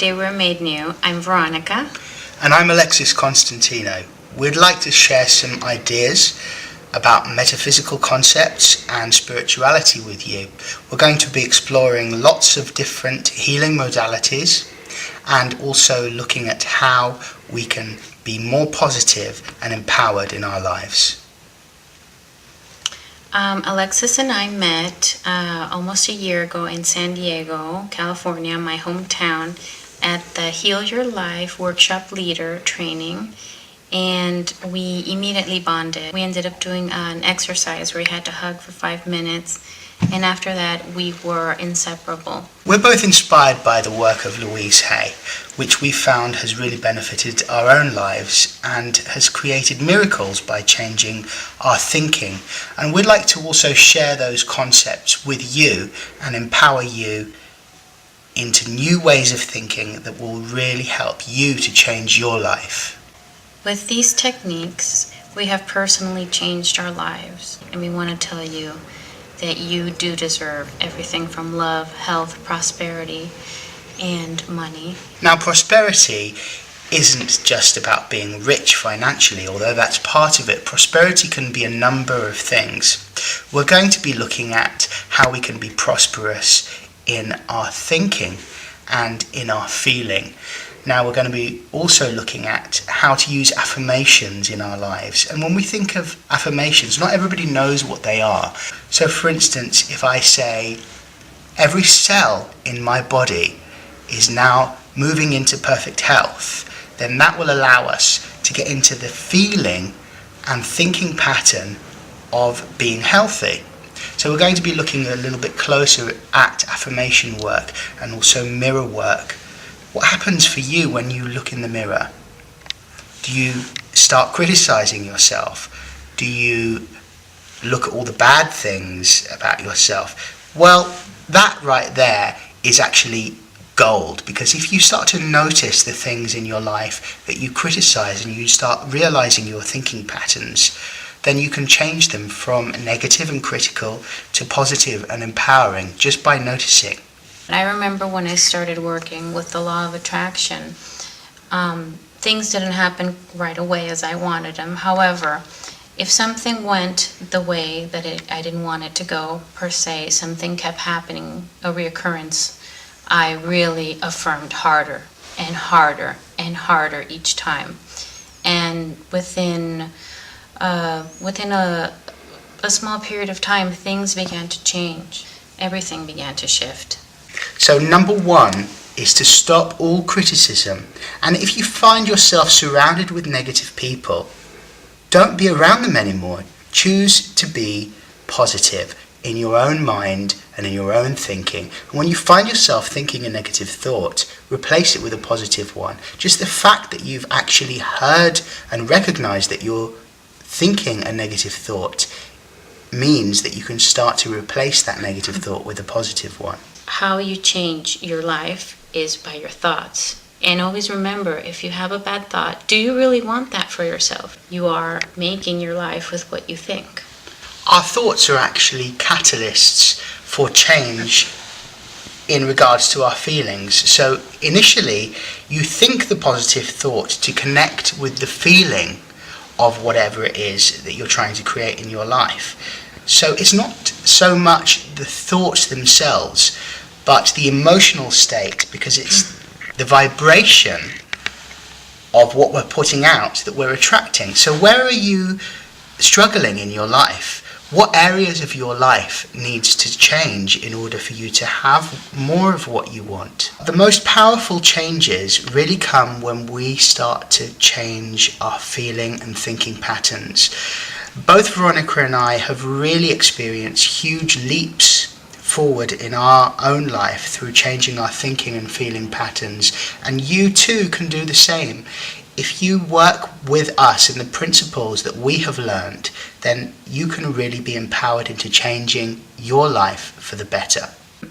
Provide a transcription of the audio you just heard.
Day We're Made New. I'm Veronica. And I'm Alexis Constantino. We'd like to share some ideas about metaphysical concepts and spirituality with you. We're going to be exploring lots of different healing modalities and also looking at how we can be more positive and empowered in our lives. Alexis and I met almost a year ago in San Diego, California, my hometown, at the Heal Your Life Workshop Leader training, and we immediately bonded. We ended up doing an exercise where we had to hug for 5 minutes, and after that we were inseparable. We're both inspired by the work of Louise Hay, which we found has really benefited our own lives and has created miracles by changing our thinking. And we'd like to also share those concepts with you and empower you into new ways of thinking that will really help you to change your life. With these techniques, we have personally changed our lives, and we want to tell you that you do deserve everything from love, health, prosperity, and money. Now, prosperity isn't just about being rich financially, although that's part of it. Prosperity can be a number of things. We're going to be looking at how we can be prosperous in our thinking and in our feeling. Now we're going to be also looking at how to use affirmations in our lives. And when we think of affirmations, not everybody knows what they are. So for instance, if I say, every cell in my body is now moving into perfect health, then that will allow us to get into the feeling and thinking pattern of being healthy. So we're going to be looking a little bit closer at affirmation work and also mirror work. What happens for you when you look in the mirror? Do you start criticizing yourself? Do you look at all the bad things about yourself? Well, that right there is actually gold, because if you start to notice the things in your life that you criticize and you start realizing your thinking patterns, then you can change them from negative and critical to positive and empowering just by noticing. I remember when I started working with the law of attraction, things didn't happen right away as I wanted them. However, if something went the way that I didn't want it to go, per se, something kept happening, a reoccurrence, I really affirmed harder and harder and harder each time. And within a small period of time, things began to change. Everything began to shift. So number one is to stop all criticism. And if you find yourself surrounded with negative people, don't be around them anymore. Choose to be positive in your own mind and in your own thinking. And when you find yourself thinking a negative thought, replace it with a positive one. Just the fact that you've actually heard and recognized that you're thinking a negative thought means that you can start to replace that negative thought with a positive one. How you change your life is by your thoughts. And always remember, if you have a bad thought, do you really want that for yourself? You are making your life with what you think. Our thoughts are actually catalysts for change in regards to our feelings. So initially, you think the positive thought to connect with the feeling of whatever it is that you're trying to create in your life. So it's not so much the thoughts themselves, but the emotional state, because it's the vibration of what we're putting out that we're attracting. So where are you struggling in your life? What areas of your life needs to change in order for you to have more of what you want? The most powerful changes really come when we start to change our feeling and thinking patterns. Both Veronica and I have really experienced huge leaps forward in our own life through changing our thinking and feeling patterns, and you too can do the same. If you work with us in the principles that we have learned, then you can really be empowered into changing your life for the better.